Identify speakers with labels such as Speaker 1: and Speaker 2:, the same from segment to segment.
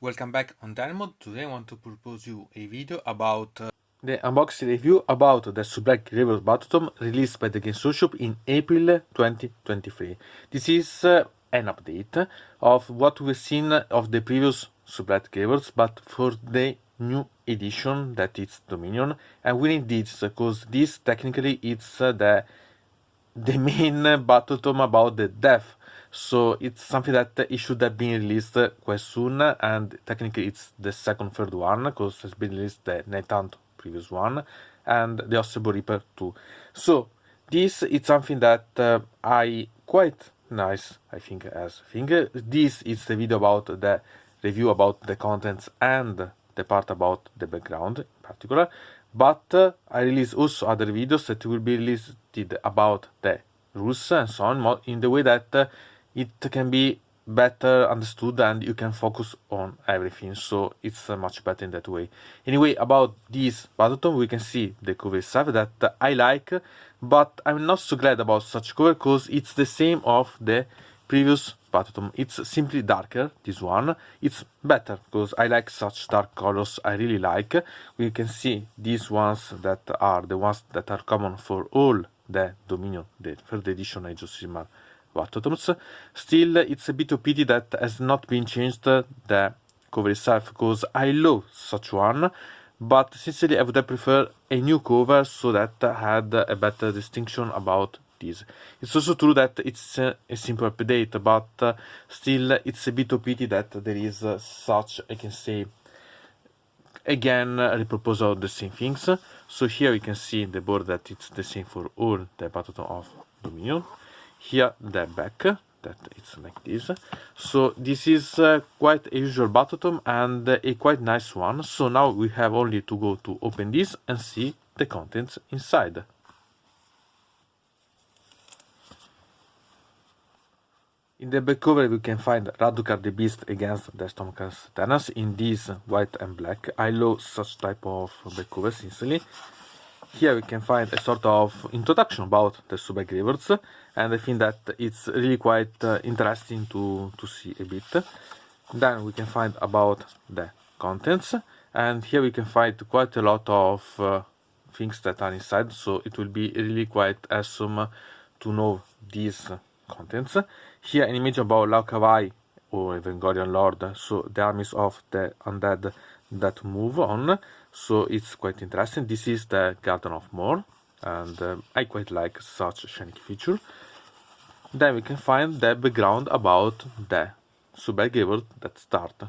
Speaker 1: Welcome back on deynonmod. Today I want to propose you a video about the unboxing review about the Soulblight Gravelords Battletome released by the Games Workshop in April 2023. This is an update of what we've seen of the previous Soulblight Gravelords, but for the new edition that is Dominion. And we need this because this technically it's the main Battletome about the death. So it's something that it should have been released quite soon, and technically it's the third one, because it's been released the Night previous one, and the Ossebo Reaper too. So this is something that I quite nice, I think, as thing. This is the video about the review about the contents and the part about the background in particular. But I release also other videos that will be released about the rules and so on, in the way that it can be better understood and you can focus on everything, so it's much better in that way. Anyway, about this Battletome, we can see the cover itself that I like, but I'm not so glad about such cover because it's the same of the previous Battletome. It's simply darker, this one. It's better because I like such dark colors, I really like. We can see these ones that are the ones that are common for all the Dominion, the third edition Age of Sigmar Battletomes. Still, it's a bit of pity that has not been changed the cover itself, because I love such one, but sincerely I would have preferred a new cover so that had a better distinction about this. It's also true that it's a simple update, but still it's a bit of pity that there is such, I can say, again, a reproposal of the same things. So here we can see the board that it's the same for all the Battletome of Dominion. Here the back, that it's like this. So this is quite a usual Battletome and a quite nice one. So now we have only to go to open this and see the contents inside. In the back cover we can find Radukar the Beast against the Stormcast Tenants in this white and black. I love such type of back cover, sincerely. Here we can find a sort of introduction about the Soulblight Gravelords, and I think that it's really quite interesting to see a bit. Then we can find about the contents, and here we can find quite a lot of things that are inside, so it will be really quite awesome to know these contents. Here an image about Laukavai or Evangelion Lord, so the armies of the undead that move on, so it's quite interesting. This is the Garden of More, and I quite like such shiny feature. Then we can find the background about the Soulblight Gravelords that start.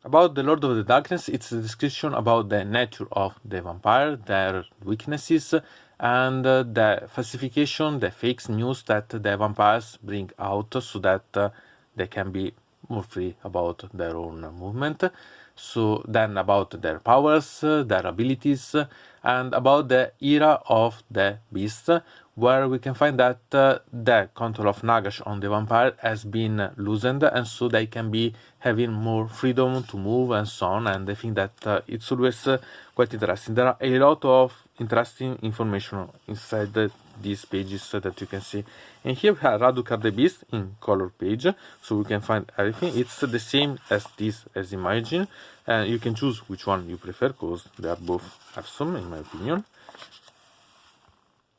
Speaker 1: About the Lord of the Darkness, it's a description about the nature of the vampire, their weaknesses, and the falsification, the fake news that the vampires bring out so that they can be more free about their own movement. So then about their powers, their abilities, and about the era of the beast, where we can find that the control of Nagesh on the vampire has been loosened, and so they can be having more freedom to move and so on. And I think that it's always quite interesting. There are a lot of interesting information inside these pages that you can see. And here we have Radukar the Beast in color page, so we can find everything. It's the same as this, as imagine, and you can choose which one you prefer because they are both awesome in my opinion.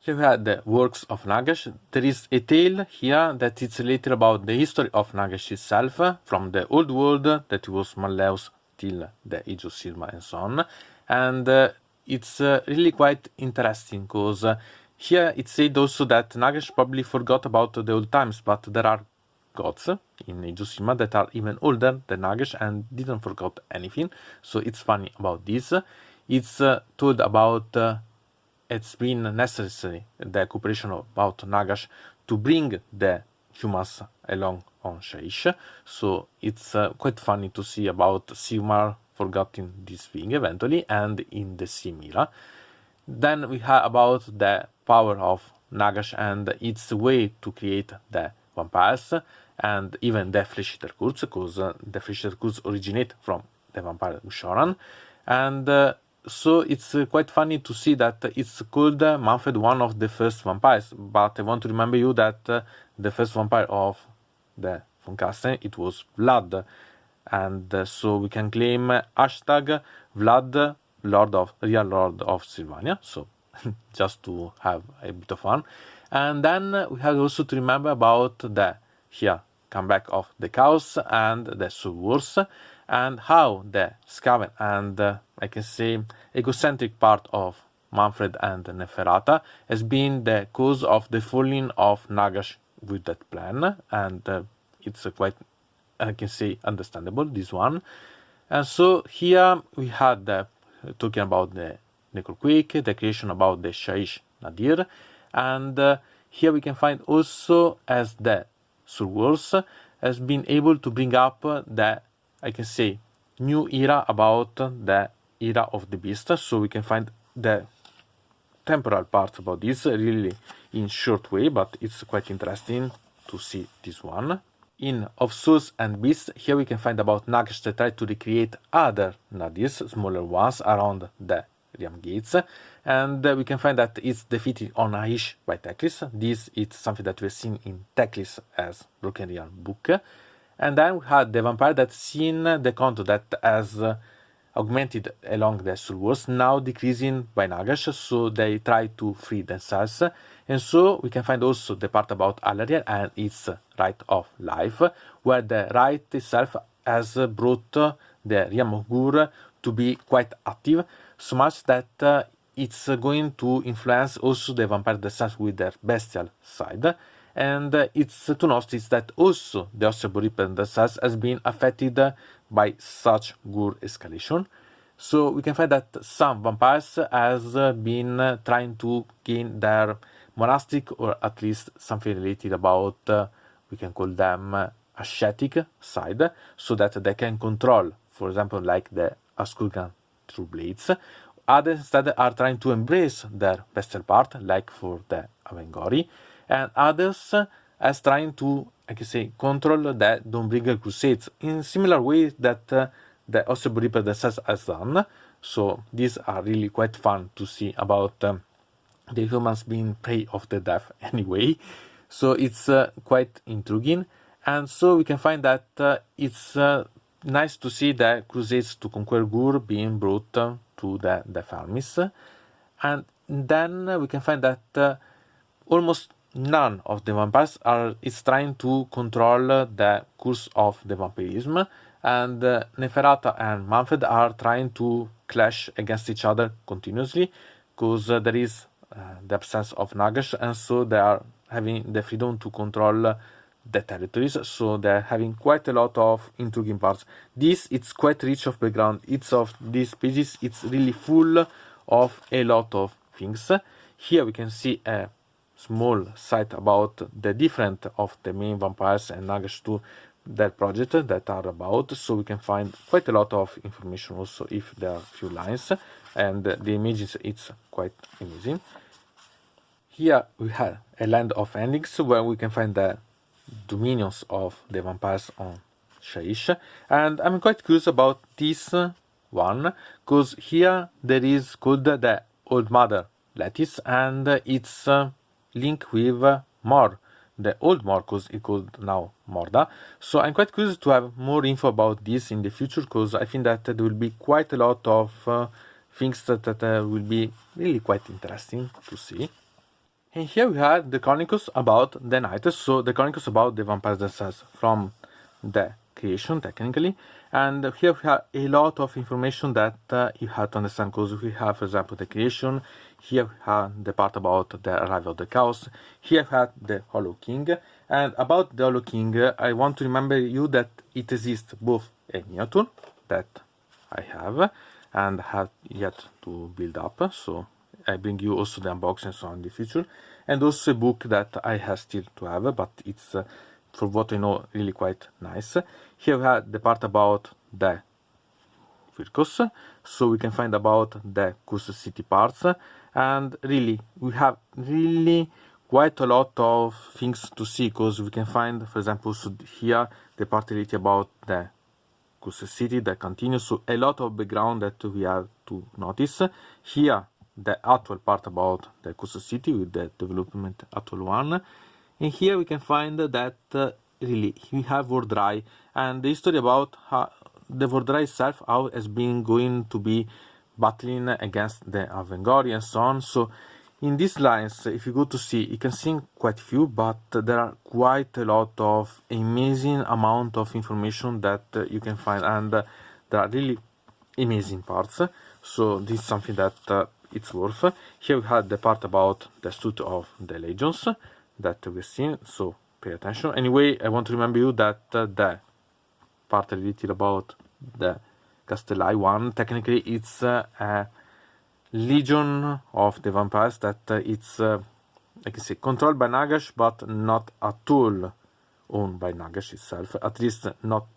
Speaker 1: Here we have the works of Nagesh. There is a tale here that is related about the history of Nagesh itself, from the old world that was Malleus till the Age of Sigmar and so on. And it's really quite interesting because here it said also that Nagesh probably forgot about the old times, but there are gods in Age of Sigmar that are even older than Nagesh and didn't forget anything. So it's funny about this. It's told about it's been necessary, the cooperation about Nagesh, to bring the humans along on Shaish. So it's quite funny to see about Sigmar forgetting this thing eventually, and in the same era. Then we have about the power of Nagesh and its way to create the vampires and even the flesh-eater cults, because the flesh-eater cults originate from the vampire Ushoran. And so it's quite funny to see that it's called Manfred, one of the first vampires, but I want to remember you that the first vampire of the von Carsten, it was Blood, and so we can claim hashtag Vlad real Lord of Sylvania, so just to have a bit of fun. And then we have also to remember about the here comeback of the Chaos and the Soul Wars, and how the Skaven and I can say egocentric part of Manfred and Neferata has been the cause of the falling of Nagesh with that plan, and it's quite, I can say, understandable, this one. And so here we had talking about the Necroquake, the creation about the Shaish Nadir, and here we can find also as the Soul Wars has been able to bring up the, I can say, new era about the era of the beast. So we can find the temporal parts about this really in short way, but it's quite interesting to see this one. In Of Souls and Beasts, here we can find about Nagesh that try to recreate other Nadirs, smaller ones, around the Realm Gates, and we can find that it's defeated on Aish by Teclis. This is something that we've seen in Teclis as Broken Realm book. And then we had the vampire that's seen the contour that has augmented along the Soul Wars, now decreasing by Nagesh, so they try to free themselves. And so we can find also the part about Alariel and its right of life, where the right itself has brought the Realm of Gur to be quite active, so much that it's going to influence also the vampire themselves with their bestial side. And it's to notice that also the Osterbo Reaper themselves has been affected by such Gur escalation. So we can find that some vampires has been trying to gain their monastic, or at least something related about, we can call them ascetic side, so that they can control, for example, like the Askurgan True Blades. Others instead are trying to embrace their bestial part, like for the Avengori, and others as trying to, I can say, control the Dawnbringer Crusades in similar way that the Osterbo Reaper themselves has done. So these are really quite fun to see about the humans being prey of the death anyway. So it's quite intriguing, and so we can find that it's nice to see the Crusades to conquer Gur being brought to the death armies. And then we can find that almost none of the vampires is trying to control the course of the vampirism, and Neferata and Manfred are trying to clash against each other continuously, because there is the absence of Nagesh, and so they are having the freedom to control the territories, so they're having quite a lot of intriguing parts. This, it's quite rich of background. It's of these pages, it's really full of a lot of things. Here we can see a small site about the different of the main vampires and Nagesh to their project that are about, so we can find quite a lot of information also if there are few lines, and the images, it's quite amazing. Here we have a land of endings where we can find the dominions of the vampires on Shaish, and I'm quite curious about this one, because here there is called the Old Mother Lattice, and it's linked with Mor, the old Mor, because it's called now Morda. So I'm quite curious to have more info about this in the future, because I think that there will be quite a lot of things that will be really quite interesting to see. And here we have the Chronicles about the Night, so the Chronicles about the vampires themselves from the creation, technically. And here we have a lot of information that you have to understand, because we have, for example, the creation. Here we have the part about the arrival of the Chaos. Here we have the Hollow King. And about the Hollow King, I want to remember you that it exists both a miniature that I have and have yet to build up, so I bring you also the unboxing and so on in the future, and also a book that I have still to have, but it's for what I know really quite nice. Here we have the part about the Vircos, so we can find about the Cursed City parts, and really we have really quite a lot of things to see, because we can find, for example, also here the part related about the Cursed City that continues, so a lot of background that we have to notice. Here the actual part about the Cursed City with the development actual one, and here we can find that really we have War Dry and the history about the Vordrai itself, how has been going to be battling against the Avengori and so on. So in these lines, if you go to see, you can see quite few, but there are quite a lot of amazing amount of information that you can find, and there are really amazing parts. So this is something that it's worth. Here we had the part about the statute of the legions that we've seen, so pay attention. Anyway, I want to remember you that the part related about the Castellai one, technically it's a legion of the vampires that it's I can say controlled by Nagesh, but not at all owned by Nagesh itself, at least not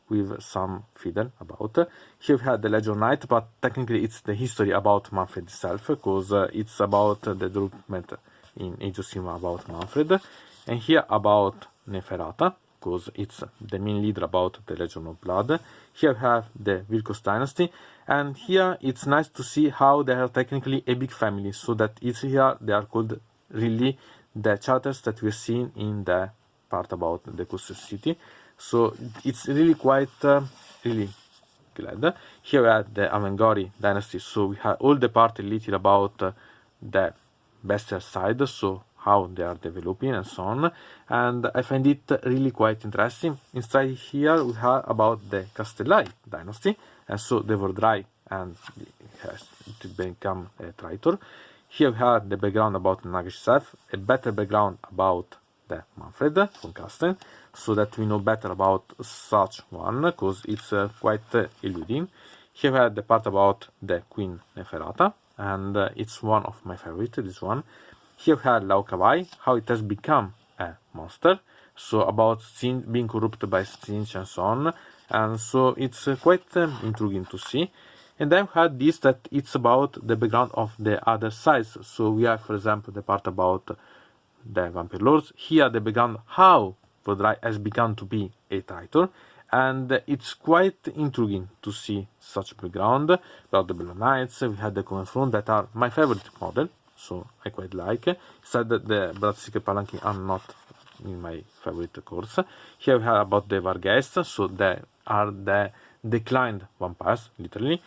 Speaker 1: with some fiddle about. Here we had the Legion Knight, but technically it's the history about Manfred itself, because it's about the development in Age of Sigmar about Manfred, and here about Neferata, because it's the main leader about the Legion of Blood. Here we have the Virkos dynasty, and here it's nice to see how they are technically a big family, so that it's here they are called really the charters that we've seen in the part about the Cursed City. So it's really quite really glad. Here we have the Avengori dynasty, so we have all the part related about the bestial side, so how they are developing and so on, and I find it really quite interesting. Inside here we have about the Castellai dynasty, and so the Vordrai and has to become a traitor. Here we have the background about Nagesh itself, a better background about the Manfred von Kasten, so that we know better about such one, because it's quite eluding. Here we have the part about the Queen Neferata, and it's one of my favorite, this one. Here we have Laokavai, how it has become a monster, so about being corrupted by Sinch and so on, and so it's quite intriguing to see. And then we had this that it's about the background of the other sides, so we have, for example, the part about the Vampire Lords. Here the background how Vordrai has begun to be a traitor, and it's quite intriguing to see such background. About the Bellow Knights, we had the Common Front that are my favorite model, so I quite like. Said that the Bratsiker Palanquin are not in my favorite course. Here we have about the Vargeist, so they are the declined vampires, literally.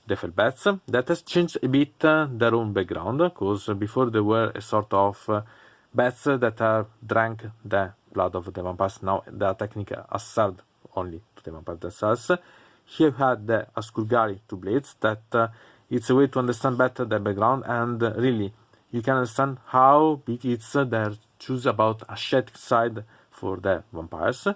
Speaker 1: The Felbets, that has changed a bit their own background, because before they were a sort of bats that drank the blood of the vampires. Now they are technically served only to the vampires themselves. Here we had the Askurgari two blades, that it's a way to understand better the background, and really you can understand how big it's their choose about ascetic side for the vampires.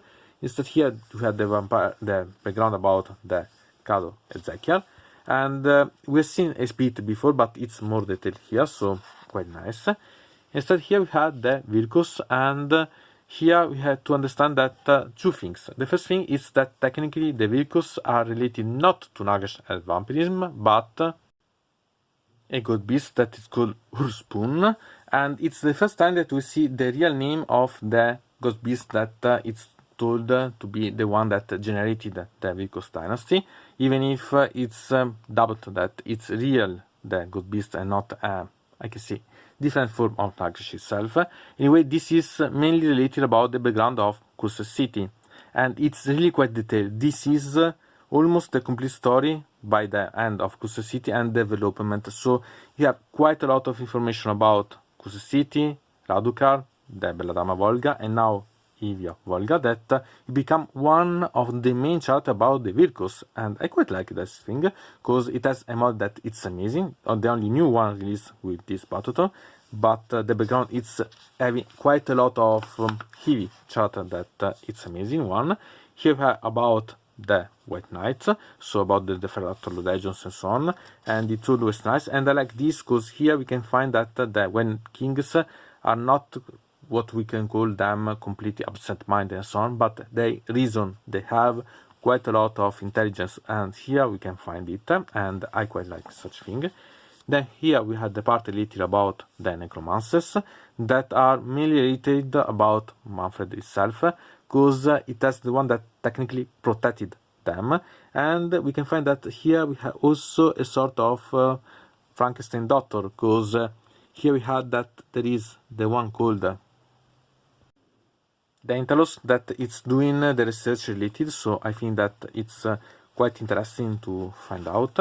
Speaker 1: Instead here we had the background about the Kado Ezekiel, and we've seen a bit before, but it's more detailed here, so quite nice. Instead here we had the Virkos, and here we had to understand that two things. The first thing is that technically the Virkos are related not to Nagesh and vampirism, but a god beast that is called Urspoon, and it's the first time that we see the real name of the god beast that it's told to be the one that generated the Virkos dynasty, even if it's doubted that it's real the god beast and not I can say different form of Nagesh itself. Anyway, this is mainly related about the background of Cursed City, and it's really quite detailed. This is almost the complete story by the end of Cursed City and development, so you have quite a lot of information about Cursed City, Radukar, the Belladama Volga, and now Evia Volga, that become one of the main chart about the Virkos, and I quite like this thing, because it has a mod that it's amazing, the only new one released with this Battletome, but the background it's having quite a lot of heavy chart that it's amazing one. Here we have about the White Knights, so about the Ferrator Legends and so on, and it's always nice, and I like this because here we can find that when kings are not what we can call them completely absent-minded and so on, but they reason, they have quite a lot of intelligence, and here we can find it, and I quite like such thing. Then here we have the part related about the necromancers that are mainly related about Manfred itself, because it has the one that technically protected them, and we can find that here we have also a sort of Frankenstein doctor, because here we had that there is the one called Daedalus that it's doing the research related, so I think that it's quite interesting to find out.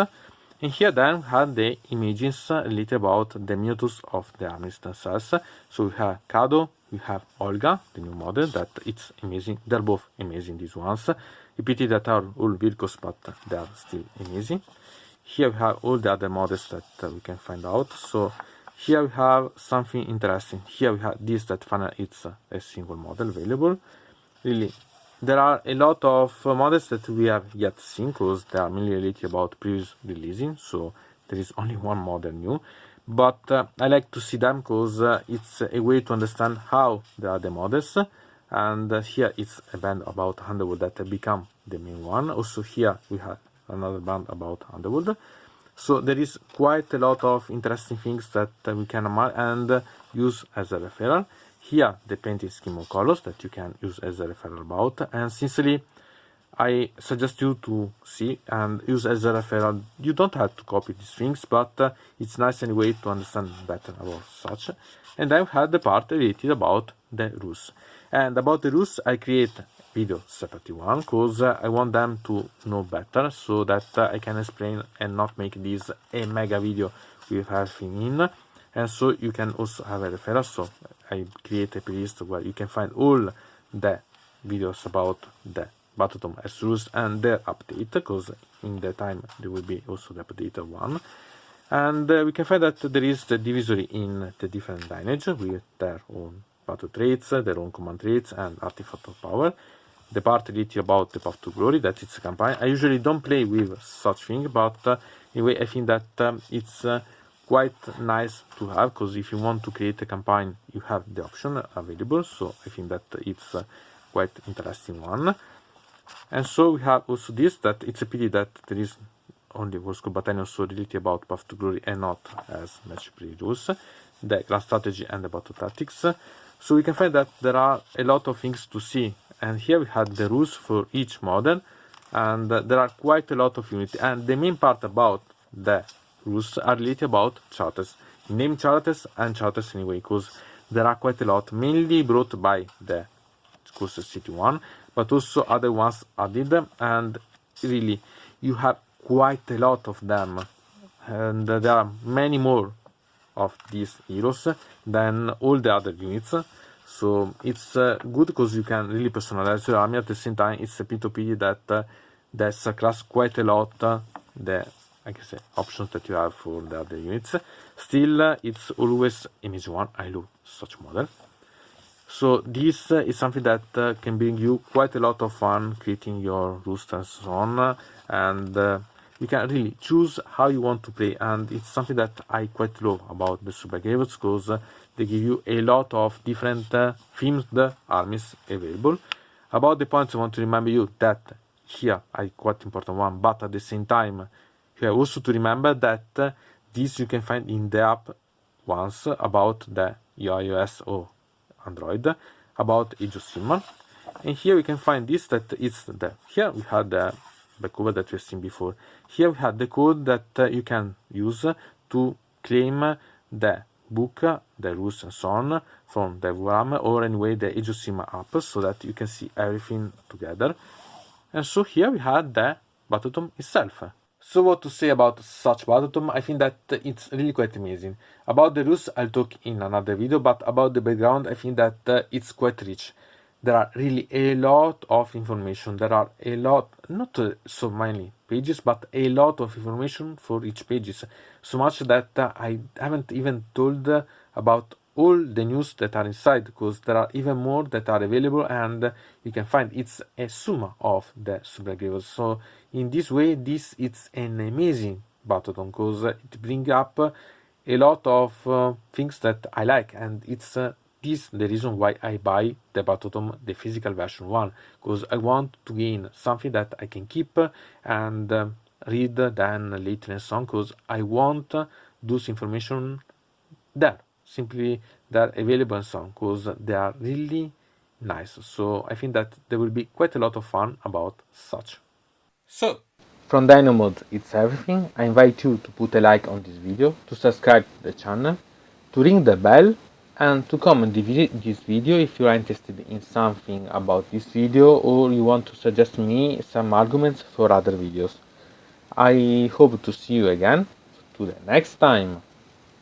Speaker 1: And here then we have the images related about the miniatures of the armies themselves. So we have Kado, we have Olga, the new model, that it's amazing. They're both amazing, these ones. A pity that are all vehicles, but they are still amazing. Here we have all the other models that we can find out. So here we have something interesting. Here we have this that finally it's a single model available. Really, there are a lot of models that we have yet seen because they are mainly related about previous releasing. So there is only one model new. But I like to see them because it's a way to understand how the other models. And here it's a band about Underworld that become the main one. Also here we have another band about Underworld. So there is quite a lot of interesting things that we can admire and use as a referral. Here the painting scheme of colors that you can use as a referral about. And sincerely, I suggest you to see and use as a referral. You don't have to copy these things, but it's nice anyway to understand better about such. And I've had the part related about the rules. And about the rules, I create video separately one because I want them to know better so that I can explain and not make this a mega video with everything in. And so you can also have a referral. So I create a playlist where you can find all the videos about the Battletome as rules and their update, because in the time there will be also the updated one. And we can find that there is the divisory in the different lineage with their own battle traits, their own command traits, and artifact of power. The part related about the Path to Glory, that it's a campaign. I usually don't play with such thing, but anyway, I think that it's quite nice to have, because if you want to create a campaign, you have the option available. So I think that it's quite interesting one. And so we have also this, that it's a pity that there is only War School Battalion also related about Path to Glory and not as match play rules, the grand strategy and the battle tactics. So we can find that there are a lot of things to see. And here we have the rules for each model, and there are quite a lot of units. And the main part about the rules are related about charters, name charters and charters anyway, because there are quite a lot, mainly brought by the Coastal City one, but also other ones added, and really you have quite a lot of them, and there are many more of these heroes than all the other units. So it's good because you can really personalize your army. At the same time, it's a bit of pity that there's class quite a lot the I can say options that you have for the other units. Still, it's always image one. I love such model. So this is something that can bring you quite a lot of fun creating your roost and so on, and you can really choose how you want to play. And it's something that I quite love about the Soulblight Gravelords, because they give you a lot of different themed armies available. About the points, I want to remind you that here I quite important one, but at the same time you have also to remember that this you can find in the app once about the iOS or Android, about Age of Sigmar. And here we can find this, that it's the, here we had the cover that we've seen before. Here we had the code that you can use to claim the book, the rules and so on from the diorama, or anyway the Age of Sigmar app, so that you can see everything together. And so here we had the Battletome itself. So what to say about such Battletome? I think that it's really quite amazing. About the rules I'll talk in another video, but about the background I think that it's quite rich. There are really a lot of information. There are a lot, not so many pages, but a lot of information for each pages. So much that I haven't even told about all the news that are inside, because there are even more that are available, and you can find it's a sum of the Soulblight Gravelords. So in this way, it's an amazing Battletome, because it brings up a lot of things that I like, and it's this the reason why I buy the Battletome, the physical version one, because I want to gain something that I can keep and read then later and so on, because I want those information there, simply they're available and so on, because they are really nice. So I think that there will be quite a lot of fun about such. So from deynonmod it's everything. I invite you to put a like on this video, to subscribe to the channel, to ring the bell, and to comment this video if you are interested in something about this video or you want to suggest me some arguments for other videos. I hope to see you again to the next time.